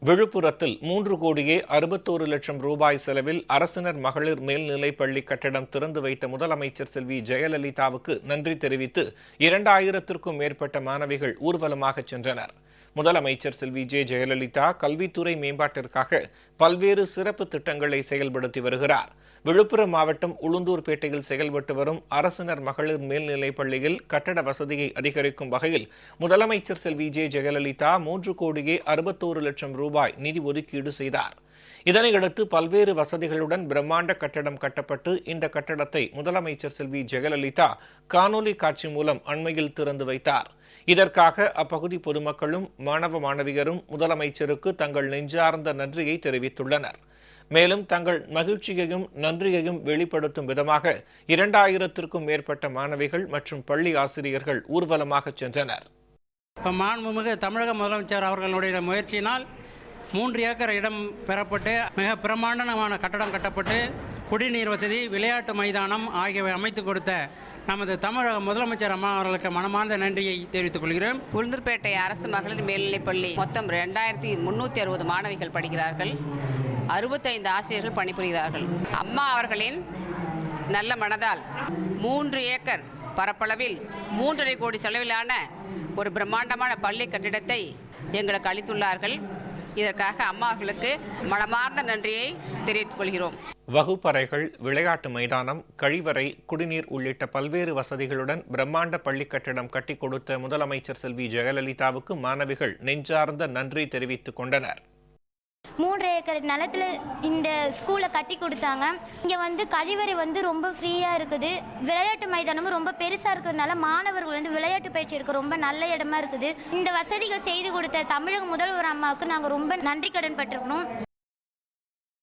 விழுப்புரத்தில் 3,61,00,000 ரூபாய் செலவில் அரசினர் மகளிர் மேல்நிலைப் பள்ளி கட்டடம் திறந்து வைத்த முதலமைச்சர் செல்வி ஜெயலலிதாவுக்கு நன்றி தெரிவித்து 2000க்கும் மேற்பட்ட மாணவிகள் ஊர்வலமாக சென்றனர். முதலமைச்சர் செல்வி ஜெயலலிதா கல்வித்துறை மேம்பாட்டிற்காக பல்வேறு சிறப்பு திட்டங்களை செயல்படுத்தி வருகிறார். விழுப்புரம் மாவட்டம் உளுந்தூர்பேட்டையில் செயல்பட்டு வரும் அரசினர் மகளிர் மேல்நிலைப் பள்ளியில் கட்டட வசதியை அதிகரிக்கும் வகையில் முதலமைச்சர் செல்வி ஜெயலலிதா 3,61,00,000 ரூபாய் நிதி ஒதுக்கீடு செய்தார். இதனையடுத்து பல்வேறு வசதிகளுடன் பிரம்மாண்ட கட்டடம் கட்டப்பட்டு இந்த கட்டடத்தை முதலமைச்சர் செல்வி ஜெயலலிதா காணொலி காட்சி மூலம் அண்மையில் திறந்து வைத்தார். இதற்காக அப்பகுதி பொதுமக்களும் மாணவ மாணவியரும் முதலமைச்சருக்கு தங்கள் நெஞ்சார்ந்த நன்றியை தெரிவித்துள்ளனர். மேலும் தங்கள் மகிழ்ச்சியையும் நன்றியையும் வெளிப்படுத்தும் விதமாக 2000க்கும் மேற்பட்ட மாணவிகள் மற்றும் பள்ளி ஆசிரியர்கள் ஊர்வலமாக சென்றனர். மாண்புமிகு தமிழக முதலமைச்சர் அவர்களுடைய முயற்சியினால் 3 ஏக்கர் இடம் பெறப்பட்டு மிக பிரமாண்டமான கட்டடம் கட்டப்பட்டு குடிநீர் வசதி, விளையாட்டு மைதானம் ஆகியவை அமைத்துக் கொடுத்த நமது தமிழக முதலமைச்சர் அம்மா அவர்களுக்கு மனமார்ந்த நன்றியை தெரிவித்துக் கொள்கிறேன். உளுந்தூர்பேட்டை அரசு மகளிர் மேல்நிலைப்பள்ளி மொத்தம் 2360 மாணவிகள் படிக்கிறார்கள். 65 ஆசிரியர்கள் பணிபுரிகிறார்கள். அம்மா அவர்களின் நல்ல மனதால் 3 ஏக்கர் பரப்பளவில் 3.5 கோடி செலவிலான ஒரு பிரம்மாண்டமான பள்ளி கட்டிடத்தை எங்களுக்கு அளித்துள்ளார்கள். இதற்காக அம்மா அவர்களுக்கு மனமார்ந்த நன்றியை தெரிவித்துக் கொள்கிறோம். வகுப்பறைகள், விளையாட்டு மைதானம், கழிவறை, குடிநீர் உள்ளிட்ட பல்வேறு வசதிகளுடன் பிரம்மாண்ட பள்ளி கட்டிடம் கட்டி கொடுத்த முதலமைச்சர் செல்வி ஜெயலலிதாவுக்கு மாணவிகள் நெஞ்சார்ந்த நன்றி தெரிவித்துக் கொண்டனர். 3 ஏக்கர் நிலத்துல இந்த ஸ்கூலை கட்டி கொடுத்தாங்க. இங்கே கழிவறை ரொம்ப ஃப்ரீயாக இருக்குது. விளையாட்டு மைதானமும் ரொம்ப பெருசாக இருக்கிறதுனால மாணவர்கள் விளையாட்டு பயிற்சி எடுக்க ரொம்ப நல்ல இடமா இருக்குது. இந்த வசதிகள் செய்து கொடுத்த தமிழக முதல்வர் அம்மாவுக்கு நாங்கள் ரொம்ப நன்றி கடன் பட்டிருக்கணும்.